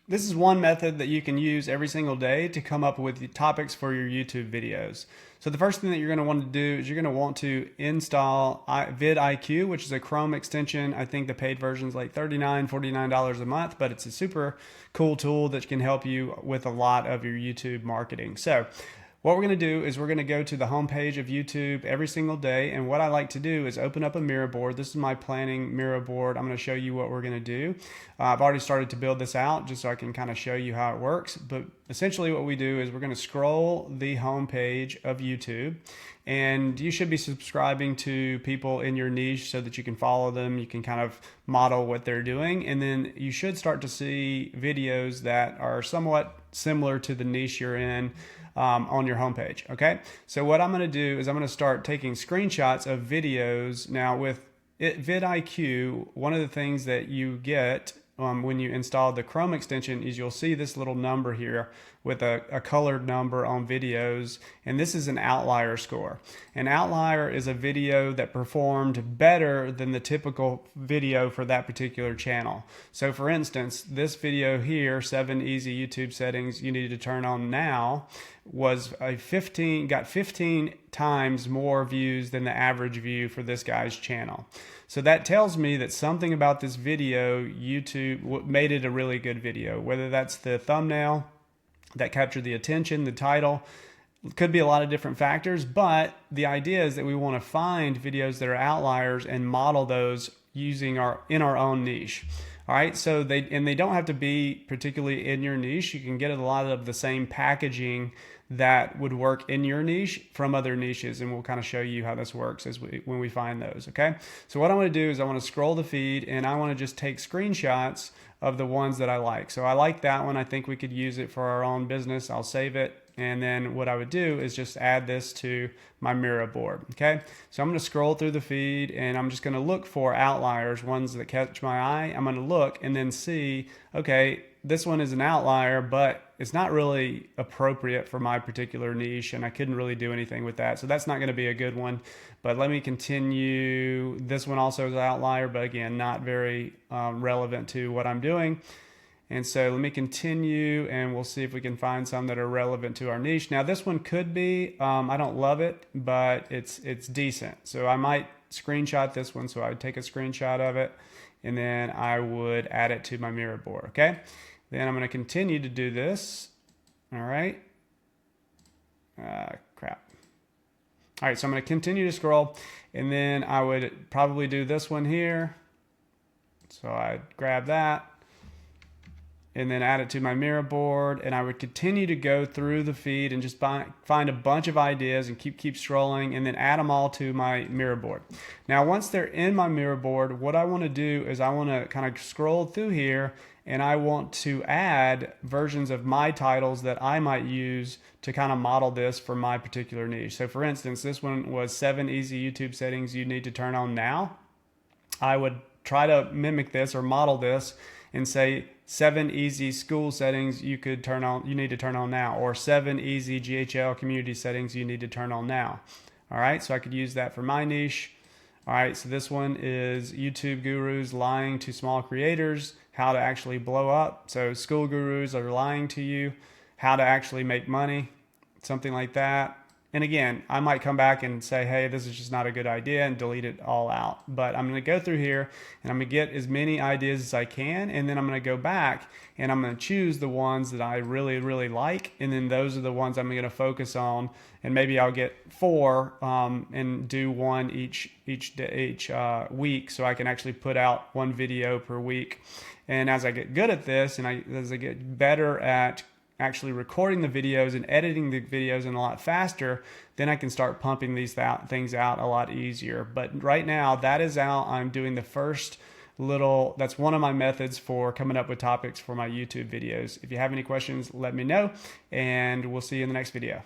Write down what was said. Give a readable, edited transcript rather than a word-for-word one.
this is one method that you can use every single day to come up with the topics for your YouTube videos. So the first thing that you're going to want to do is you're going to want to install vidIQ, which is a Chrome extension. I think the paid version is like $39, $49 a month, but it's a super cool tool that can help you with a lot of your YouTube marketing. So what we're going to do is we're going to go to the home page of YouTube every single day, and what I like to do is open up a Miro board. This is my planning Miro board. I'm going to show you what we're going to do. I've already started to build this out just so I can kind of show you how it works, but essentially what we do is we're going to scroll the home page of YouTube, and you should be subscribing to people in your niche so that you can follow them, you can kind of model what they're doing, and then you should start to see videos that are somewhat similar to the niche you're in on your homepage. Okay, so what I'm going to do is I'm going to start taking screenshots of videos. Now with vidIQ, one of the things that you get when you install the Chrome extension is you'll see this little number here with a colored number on videos, and this is an outlier score. An outlier is a video that performed better than the typical video for that particular channel. So for instance, this video here, 7 easy YouTube settings you need to turn on now, was got 15 times more views than the average view for this guy's channel. So that tells me that something about this video, YouTube made it a really good video, whether that's the thumbnail that captured the attention, the title. It could be a lot of different factors, but the idea is that we want to find videos that are outliers and model those using in our own niche. All right, so they don't have to be particularly in your niche. You can get a lot of the same packaging that would work in your niche from other niches, and we'll kind of show you how this works when we find those. Okay, so what I want to do is I want to scroll the feed, and I want to just take screenshots of the ones that I like. So I like that one. I think we could use it for our own business. I'll save it, and then what I would do is just add this to my Miro board. Okay, so I'm going to scroll through the feed, and I'm just going to look for outliers, ones that catch my eye. I'm going to look and then see, okay, this one is an outlier, but it's not really appropriate for my particular niche, and I couldn't really do anything with that. So that's not going to be a good one. But let me continue. This one also is an outlier, but again, not very relevant to what I'm doing. And so let me continue, and we'll see if we can find some that are relevant to our niche. Now this one could be, I don't love it, but it's decent. So I might screenshot this one. So I would take a screenshot of it, and then I would add it to my Miro board. Okay. Then I'm going to continue to do this. All right. Crap. All right. So I'm going to continue to scroll, and then I would probably do this one here. So I'd grab that and then add it to my Miro board, and I would continue to go through the feed and just find a bunch of ideas and keep scrolling, and then add them all to my Miro board. Now once they're in my Miro board, what I want to do is I want to kind of scroll through here, and I want to add versions of my titles that I might use to kind of model this for my particular niche. So for instance, this one was 7 easy YouTube settings you need to turn on now. I would try to mimic this or model this and say 7 easy school settings you need to turn on now, or 7 easy GHL community settings you need to turn on now. All right, so I could use that for my niche. All right, so this one is YouTube gurus lying to small creators, how to actually blow up. So school gurus are lying to you, how to actually make money, something like that. And again, I might come back and say, hey, this is just not a good idea, and delete it all out. But I'm going to go through here, and I'm going to get as many ideas as I can, and then I'm going to go back and I'm going to choose the ones that I really, really like, and then those are the ones I'm going to focus on, and maybe I'll get 4 and do one each week, so I can actually put out 1 video per week. And as I get good at this, and as I get better at actually recording the videos and editing the videos and a lot faster, then I can start pumping these things out a lot easier. But right now, that is how I'm doing the first that's one of my methods for coming up with topics for my YouTube videos. If you have any questions, let me know, and we'll see you in the next video.